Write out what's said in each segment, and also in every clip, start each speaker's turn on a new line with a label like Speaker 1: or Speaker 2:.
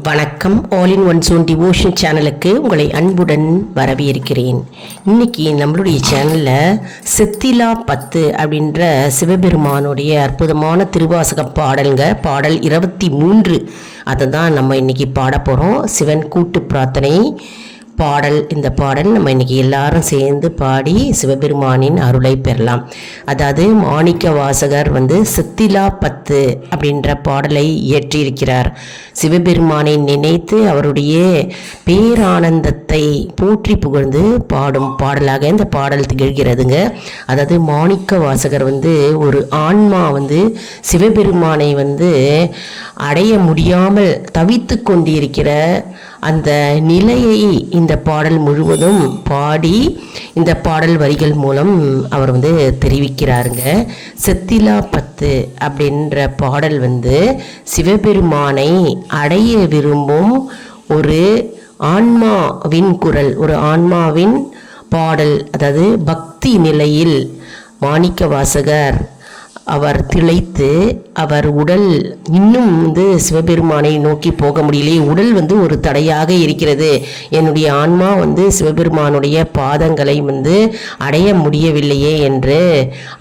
Speaker 1: வணக்கம். All in one zone devotion சேனலுக்கு உங்களை அன்புடன் வரவேற்கிறேன். இன்னைக்கு நம்மளுடைய சேனலில் செத்திலா 10 அப்படின்ற சிவபெருமானுடைய அற்புதமான திருவாசக பாடல் 23 அதை தான் நம்ம இன்னைக்கு பாட போகிறோம். சிவன் கூட்டு பிரார்த்தனை பாடல். இந்த பாடல் நம்ம இன்னைக்கு எல்லாரும் சேர்ந்து பாடி சிவபெருமானின் அருளை பெறலாம். அதாவது மாணிக்க வாசகர் செத்திலா 10 அப்படின்ற பாடலை இயற்றியிருக்கிறார். சிவபெருமானை நினைத்து அவருடைய பேரானந்தத்தை போற்றி புகழ்ந்து பாடும் பாடலாக இந்த பாடல் திகழ்கிறதுங்க. அதாவது மாணிக்க வாசகர் ஒரு ஆன்மா சிவபெருமானை அடைய முடியாமல் தவித்து கொண்டிருக்கிற அந்த நிலையை இந்த பாடல் முழுவதும் பாடி இந்த பாடல் வரிகள் மூலம் அவர் தெரிவிக்கிறாருங்க. செத்திலா 10 அப்படின்ற பாடல் சிவபெருமானை அடைய விரும்பும் ஒரு ஆன்மாவின் குரல், ஒரு ஆன்மாவின் பாடல். அதாவது பக்தி நிலையில் மாணிக்க வாசகர் அவர் திளைத்து அவர் உடல் இன்னும் சிவபெருமானை நோக்கி போக முடியலையே, உடல் ஒரு தடையாக இருக்கிறது, என்னுடைய ஆன்மா சிவபெருமானுடைய பாதங்களை அடைய முடியவில்லையே என்று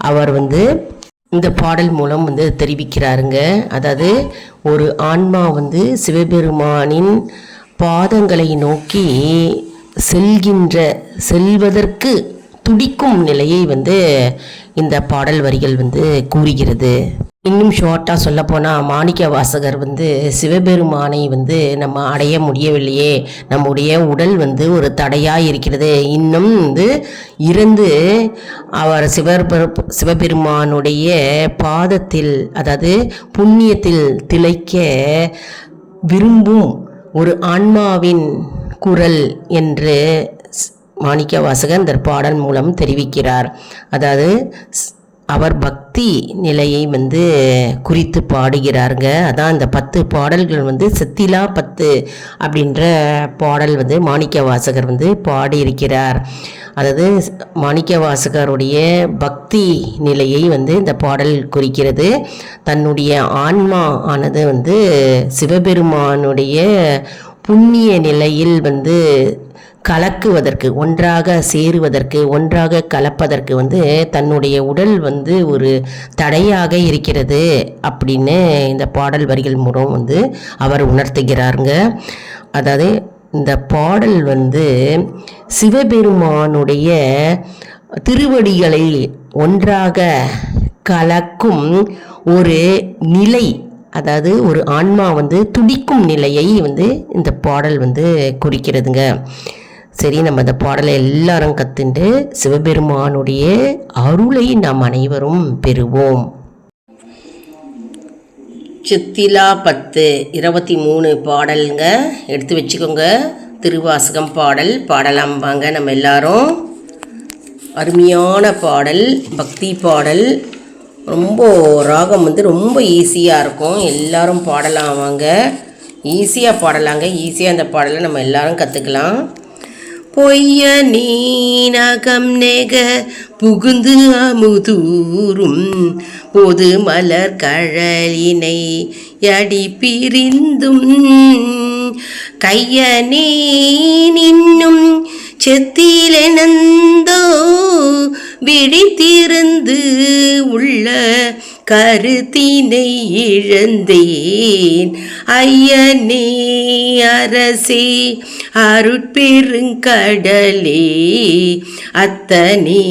Speaker 1: அவர் இந்த பாடல் மூலம் தெரிவிக்கிறாருங்க. அதாவது ஒரு ஆன்மா சிவபெருமானின் பாதங்களை நோக்கி செல்வதற்கு துடிக்கும் நிலையை இந்த பாடல் வரிகள் கூறுகிறது. இன்னும் ஷார்ட்டாக சொல்ல போனால் மாணிக்க வாசகர் சிவபெருமானை நம்ம அடைய முடியவில்லையே, நம்முடைய உடல் ஒரு தடையாக இருக்கிறது, இன்னும் இருந்து அவர் சிவபெருமானுடைய பாதத்தில் அதாவது புண்ணியத்தில் திளைக்க விரும்பும் ஒரு ஆன்மாவின் குரல் என்று மாணிக்க வாசகர் இந்த பாடல் மூலம் தெரிவிக்கிறார். அதாவது அவர் பக்தி நிலையை குறித்து பாடுகிறாருங்க. அதான் இந்த 10 பாடல்கள் செத்திலா 10 அப்படின்ற பாடல் மாணிக்க வாசகர் பாடியிருக்கிறார். அதாவது மாணிக்க வாசகருடைய பக்தி நிலையை இந்த பாடல் குறிக்கிறது. தன்னுடைய ஆன்மா ஆனது சிவபெருமானுடைய புண்ணிய நிலையில் கலக்குவதற்கு, ஒன்றாக சேருவதற்கு, ஒன்றாக கலப்பதற்கு தன்னுடைய உடல் ஒரு தடையாக இருக்கிறது அப்படின்னு இந்த பாடல் வரிகள் மூலம் அவர் உணர்த்துகிறாருங்க. அதாவது இந்த பாடல் சிவபெருமானுடைய திருவடிகளை ஒன்றாக கலக்கும் ஒரு நிலை, அதாவது ஒரு ஆன்மா துடிக்கும் நிலையை இந்த பாடல் குறிக்கிறதுங்க. சரி, நம்ம இந்த பாடலை எல்லாரும் கத்துண்டு சிவபெருமானுடைய அருளை நாம் அனைவரும் பெறுவோம். செத்திலா 10 23 பாடலுங்க எடுத்து வச்சுக்கோங்க. திருவாசகம் பாடல் பாடலாம் வாங்க. நம்ம எல்லாரும் அருமையான பாடல், பக்தி பாடல். ரொம்ப ராகம் ரொம்ப ஈஸியாக இருக்கும், எல்லாரும் பாடலாம் வாங்க. ஈஸியாக பாடலாங்க. ஈஸியாக அந்த பாடலை நம்ம எல்லாரும் கற்றுக்கலாம். பொய்ய நீனகம் நெக புகுந்து அமுதூரும் பொது மலர் கழலினை அடி பிரிந்தும் கையனே நின்னும் செத்திலெனந்தோ விழித்திருந்து உள்ள கருத்தினை இழந்தேன் ஐயனே அரசே அருட்பெருங்கடலே அத்தனே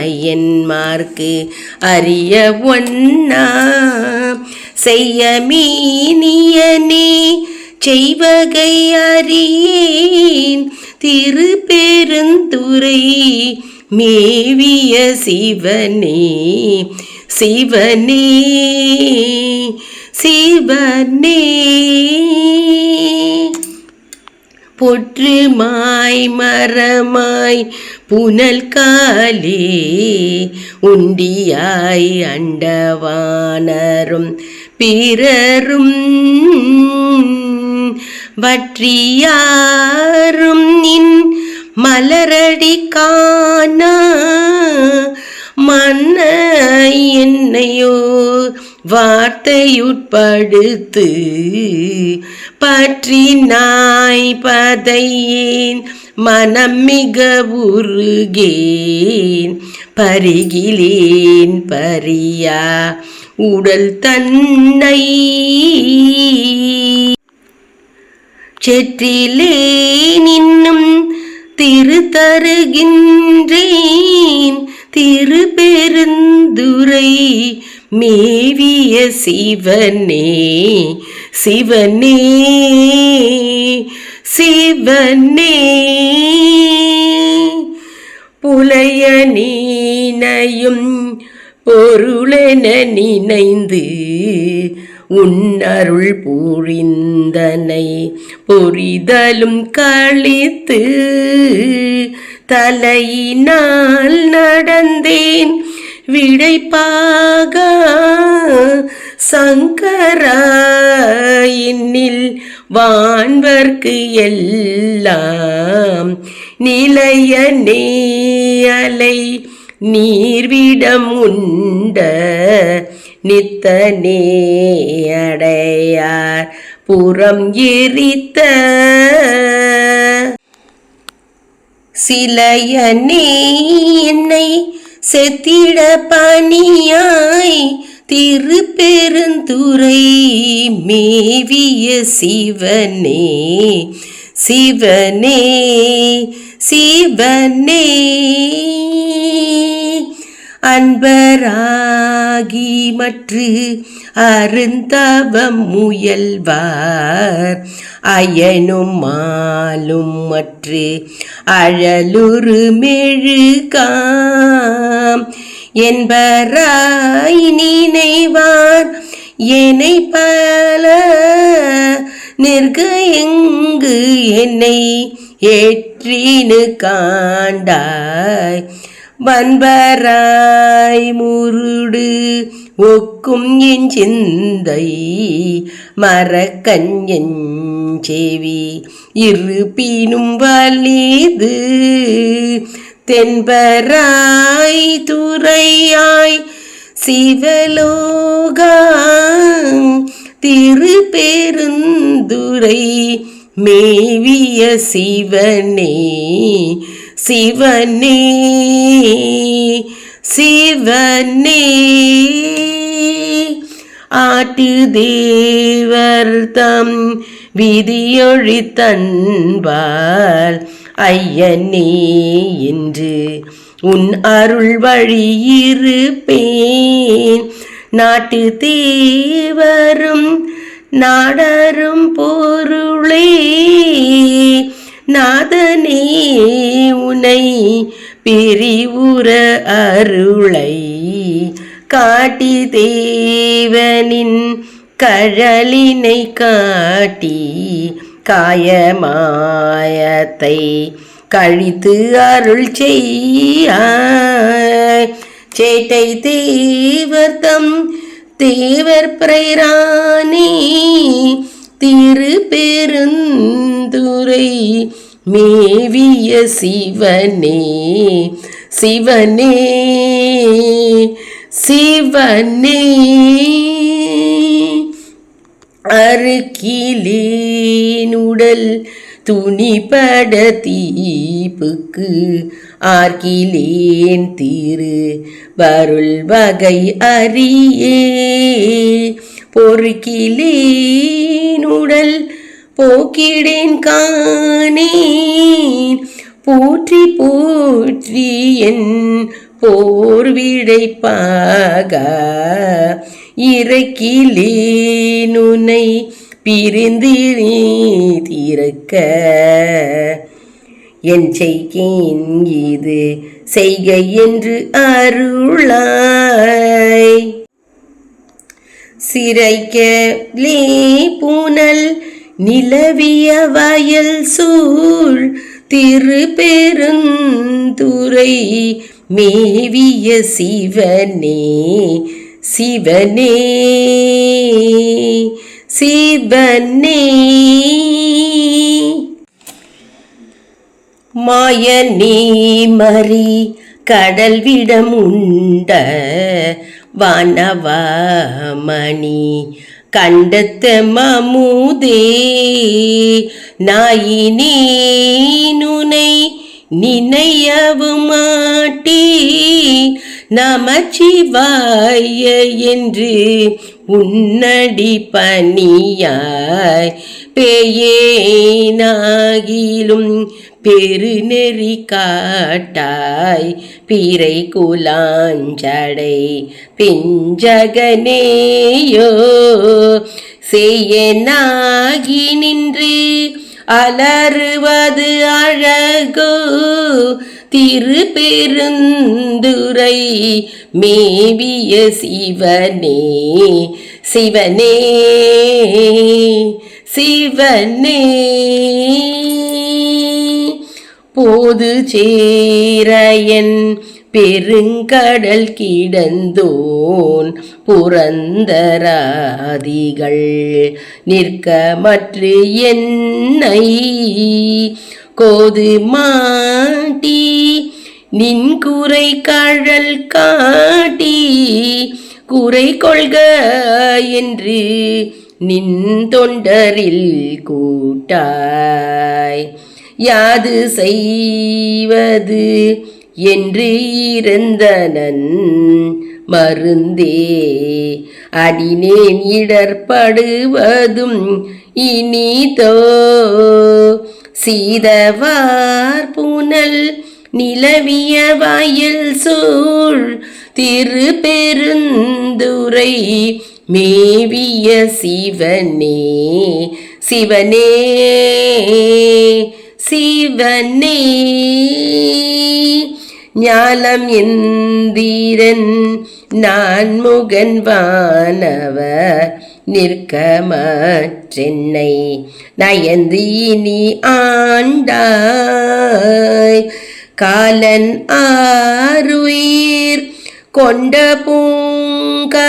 Speaker 1: ஐயன்மார்க்கு அறிய ஒன்னா செய்ய மீனியனே செய்வகை அறியேன் திருப்பெருந்துறை மேவிய சிவனே சிவனே சிவனே பொற்றுமாய் மரமாய் புனல் காலே உண்டியாய் அண்டவானரும் பிறரும் வற்றியாரும் நின் மலரடி காணா மன்ன என்னையோ வார்த்தையுட்படுத்து பற்றினாய் பதையேன் மனம் மிக உருகேன் பருகிலேன் பரியா உடல் தன்னை செற்றிலேன் இன்னும் திருத்தருகின்றேன் திருப்பெருந்துறை மேவிய சிவனே சிவனே சிவனே புலைய நீனையும் பொருளென நினைந்து உன்னருள் புரிந்தனை பொரிதலும் கழித்து தலையினால் நடந்தேன் விடைப்பாக சங்கராயினில் வான்வர்க்கு எல்லாம் நிலைய நேயலை நீர்விடம் உண்ட நித்தனே அடையார் புறம் எரித்த சிலையனே என்னை செத்திட பணியாய் திருப்பெருந்துறை மேவிய சிவனே சிவனே சிவனே அன்பராகி மற்று அருந்தவம் முயல்வார் அயனும் மாலும் மற்று அழலுறு மெழுகாம் என்பராய் நினைவார் என்னை பல நிற்க எங்கு என்னை ஏற்றினு காண்டாய் வன்பராய் முருடு ஒக்கும் என் சிந்தை மறக்கஞ் செவி இருப்பினும் வலிது தென்பராய் துறையாய் சிவலோகா திருப்பெருந்துறை மேவிய சிவனே சிவனே சிவனே ஆட்டு தேவர் தம் விதியொழி தன்பால் ஐயனே என்று உன் அருள் வழியிருப்பேன் நாட்டு தேவரும் நாடரும் பொருளே நாதனே உனை பிரிவுற அருளை காட்டி தேவனின் கழலினை காட்டி காயமாயத்தை கழித்து அருள் செய்ய சேட்டை தேவர்தம் தேவர் பிரைரானே திருப்பெருந்துறை மேவிய சிவனே சிவனே சிவனே அருக்கிலேனுடல் துணிபட தீப்புக்கு ஆர்க்கிலேன் திரு வருள் வகை அறியே பொறுக்கிலேனுடல் போக்கிடேன் காணேன் போற்றி போற்றி என் போர்விடைப்பாக இறக்கிலேனுனை பிரிந்து நீதிருக்க என் செய்கேன் இது செய்கை என்று அருளாய் சிறைக்கலே பூனல் நிலவிய வயல் சூழ் திருப்பெருந்துறை மேவிய சிவனே சிவனே சிவனே மாயனே மறி கடல் விடம் உண்ட வானவமணி கண்டத்த மமுதே நாயினேனுனை நினையவும் மாட்டே நமச்சிவாய என்று உன்னடி பணியாய் பேயேனாகிலும் பெருநெறி காட்டாய் பிறை குலாஞ்சடை பிஞ்சகனேயோ செய்யனாகி நின்று அலறுவது அழகோ திருப்பெருந்துறை மேவிய சிவனே சிவனே சிவனே போது சேரையன் பெருங்கடல் கிடந்தோன் புரந்தராதிகள் நிற்கமற்று என்னை கோது மாட்டி நின் குறை கழல் காட்டி குறை கொள்க என்று நின் தொண்டரில் கூட்டாய் யாது செய்வது என்று இருந்தனன் மருந்தே அடினேன் இடர்படுவதும் இனிதோ சீதவார் புனல் நிலவிய வயல் சூழ் திருப்பெருந்துறை மேவிய சிவனே சிவனே சிவனே ஞாலம் எந்திரன் நான்முகன் வானவர் நிற்கமற்றென்னை நயந்து இனி ஆண்டாய் காலன் ஆருயிர் கொண்ட பூங்கழலாய்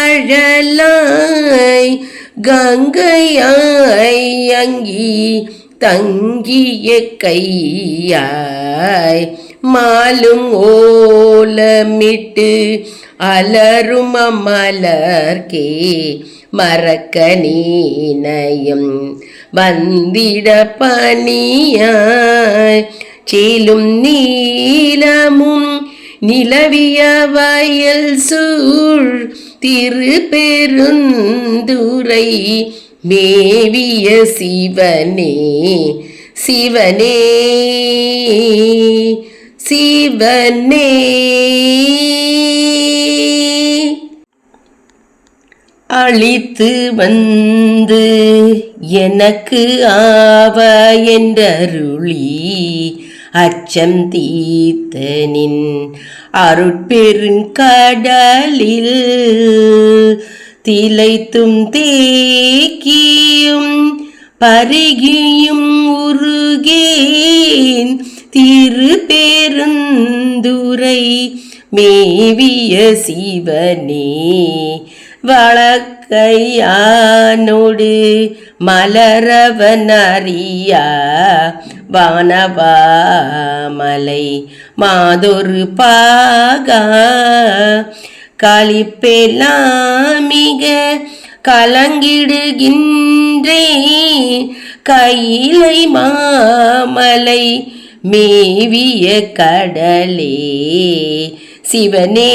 Speaker 1: கங்கையாய் அங்கி தங்கிய கையாய் மாலும் ஓலமிட்டு அலரும் அமலர்கே மறக்க நீனயம் வந்திட பணியாய் சீலும் நீலமும் நிலவிய வயல் சூழ் திருப்பெருந்துறை மேவிய சிவனே சிவனே சிவனே அளித்து வந்து எனக்கு ஆவ என்றருளி அச்சம் தீர்த்தனின் அருட்பெருங்கடலில் திளைத்தும் தேக்கியும் பருகியும் உருகேன் திருப்பெருந்துறை மேவிய சிவனே வழக்கையானோடு மலரவன் அறியா வானவாமலை மாதொரு பாகா களிப்பெல்லாமிக கலங்கிடுகின்றேன் கையிலை மாமலை மேவிய கடலே சிவனே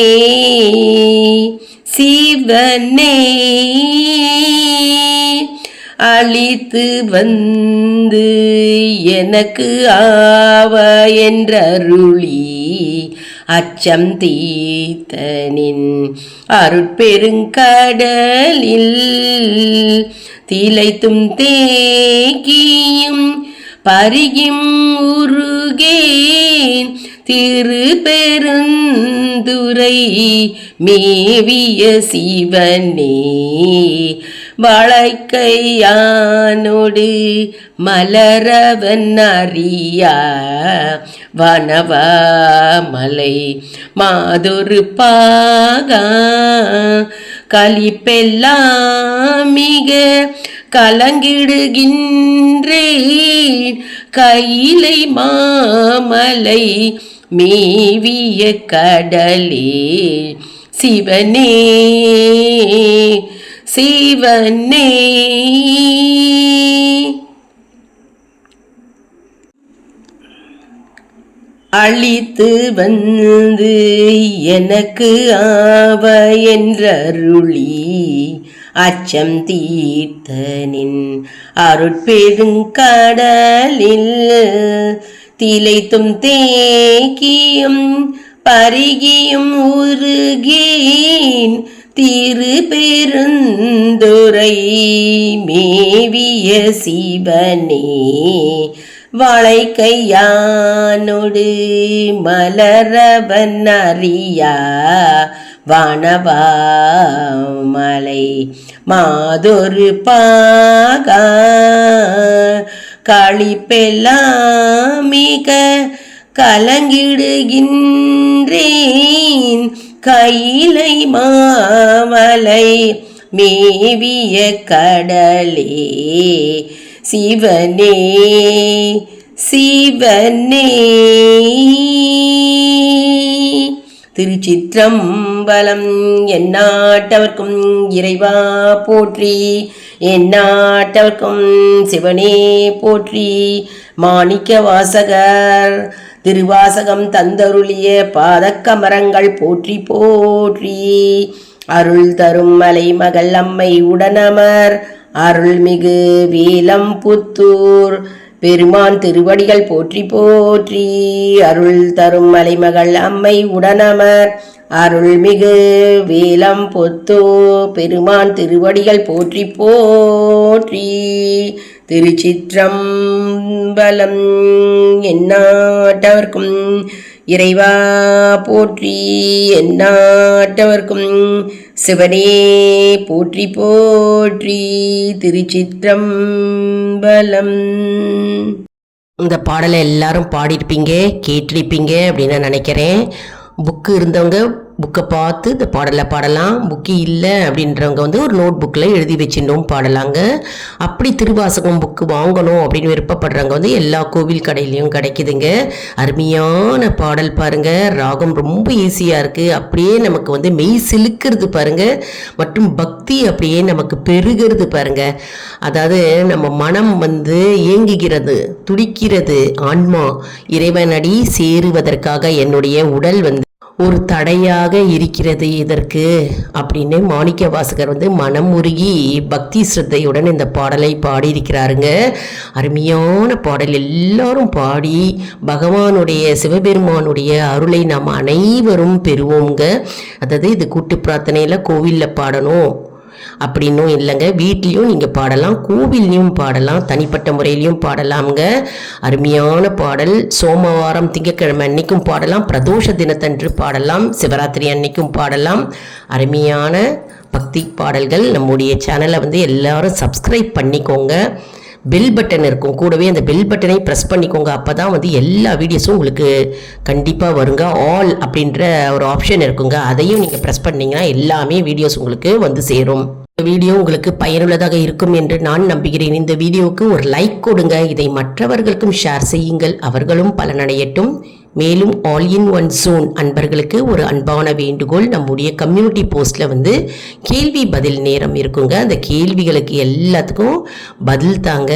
Speaker 1: சிவனே அளித்து வந்து எனக்கு ஆவ என்றருளி அச்சம் தீர்த்தனின் அருட்பெருங்கடலில் திளைத்தும் தேக்கியும் பருகியும் உருகேன் திருப்பெருந்துறை மேவிய சிவனே வளைக்கையானோடு மலரவன் அறியா வனவாமலை மாதொரு பாகா களிப்பெல்லாமிக கலங்கிடுகின்றேன் கையிலை மாமலை மேவிய கடலே சிவனே சிவனே. அழித்து வந்து எனக்கு ஆவ என்றருளி அச்சம் தீர்த்தனின் அருட்பெருங்கடலில் திளைத்தும் தேக்கியும் பருகியும் உருகேன் திரு பெருந்துரை மேவிய சிவனே. வாழைக்கையானொடு மலரவன் அறியா வானவாமலை மாதொரு பாகா களிப்பெல்லாம் மிக கலங்கிடுகின்றேன் கையிலை மாமலை மேவிய கடலே. சிவனே சிவனே. திருச்சிற்றம்பலம். எந்நாட்டவர்க்கும் இறைவா போற்றி, எந்நாட்டவர்க்கும் சிவனே போற்றி. மாணிக்க வாசகர் திருவாசகம் தந்தருளிய பாதக்கமரங்கள் போற்றி போற்றி. அருள் தரும் மலை மகள் அம்மை உடனமர் அருள்மிகு வேலம்புத்தூர் பெருமான் திருவடிகள் போற்றி போற்றி. அருள் தரும் மலைமகள் அம்மை உடனமர் அருள்மிகு வேலம்புத்தூர் பெருமான் திருவடிகள் போற்றி போற்றி. திருச்சிற்றம்பலம். எந்நாட்டவர்க்கும் இறைவா போற்றி, எந்நாட்டவர்க்கும் சிவனே போற்றி போற்றி. திருச்சிற்றம்பலம். இந்த பாடலை எல்லாரும் பாடியிருப்பீங்க, கேட்டிருப்பீங்க அப்படின்னு நான் நினைக்கிறேன். புக்கு இருந்தவங்க புக்கை பார்த்து இந்த பாடலை பாடலாம். புக்கு இல்லை அப்படின்றவங்க ஒரு நோட் புக்கில் எழுதி வச்சுட்டோம் பாடலாங்க. அப்படி திருவாசகம் புக்கு வாங்கணும் அப்படின்னு விருப்பப்படுறவங்க எல்லா கோவில் கடையிலையும் கிடைக்குதுங்க. அருமையான பாடல் பாருங்கள். ராகம் ரொம்ப ஈஸியாக இருக்குது. அப்படியே நமக்கு மெய் சிலுக்கிறது பாருங்கள். மற்றும் பக்தி அப்படியே நமக்கு பெருகிறது பாருங்கள். அதாவது நம்ம மனம் ஏங்குகிறது, துடிக்கிறது. ஆன்மா இறைவனடி சேருவதற்காக என்னுடைய உடல் ஒரு தடையாக இருக்கிறது இதற்கு அப்படின்னு மாணிக்க வாசகர் மனம் உருகி பக்தி ஸ்ரத்தையுடன் இந்த பாடலை பாடியிருக்கிறாருங்க. அருமையான பாடல். எல்லாரும் பாடி பகவானுடைய சிவபெருமானுடைய அருளை நாம் அனைவரும் பெறுவோங்க. அதாவது இது கூட்டு பிரார்த்தனையில் கோவிலில் பாடணும் அப்படின்னும் இல்லைங்க. வீட்லேயும் நீங்கள் பாடலாம், கோவில்லையும் பாடலாம், தனிப்பட்ட முறையிலையும் பாடலாம்ங்க. அருமையான பாடல். சோமவாரம் திங்கட்கிழமை அன்னைக்கும் பாடலாம், பிரதோஷ தினத்தன்று பாடலாம், சிவராத்திரி அன்னைக்கும் பாடலாம். அருமையான பக்தி பாடல்கள். நம்முடைய சேனலை எல்லாரும் சப்ஸ்கிரைப் பண்ணிக்கோங்க. பெல் பட்டன் இருக்கும், கூடவே அந்த பெல் பட்டனை ப்ரெஸ் பண்ணிக்கோங்க. அப்போ தான் எல்லா வீடியோஸும் உங்களுக்கு கண்டிப்பாக வருங்க. ஆல் அப்படின்ற ஒரு ஆப்ஷன் இருக்குங்க, அதையும் நீங்கள் ப்ரெஸ் பண்ணிங்கன்னா எல்லாமே வீடியோஸ் உங்களுக்கு சேரும். இந்த வீடியோ உங்களுக்கு பயனுள்ளதாக இருக்கும் என்று நான் நம்புகிறேன். இந்த வீடியோவுக்கு ஒரு லைக் கொடுங்க. இதை மற்றவர்களுக்கும் ஷேர் செய்யுங்கள், அவர்களும் பலனடையட்டும். மேலும் ஆல் இன் ஒன் ஜோன் அன்பர்களுக்கு ஒரு அன்பான வேண்டுகோள். நம்முடைய கம்யூனிட்டி போஸ்ட்டில் கேள்வி பதில் நேரம் இருக்குங்க. அந்த கேள்விகளுக்கு எல்லாத்துக்கும் பதில் தாங்க.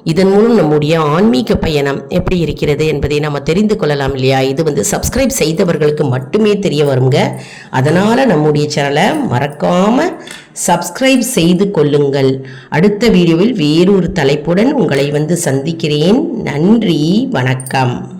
Speaker 1: இதன் மூலம் நம்முடைய ஆன்மீக பயணம் எப்படி இருக்கிறது என்பதை நம்ம தெரிந்து கொள்ளலாம் இல்லையா? இது சப்ஸ்கிரைப் செய்தவர்களுக்கு மட்டுமே தெரிய வருங்க. அதனால் நம்முடைய சேனலை மறக்காமல் சப்ஸ்கிரைப் செய்து கொள்ளுங்கள். அடுத்த வீடியோவில் வேறொரு தலைப்புடன் உங்களை சந்திக்கிறேன். நன்றி, வணக்கம்.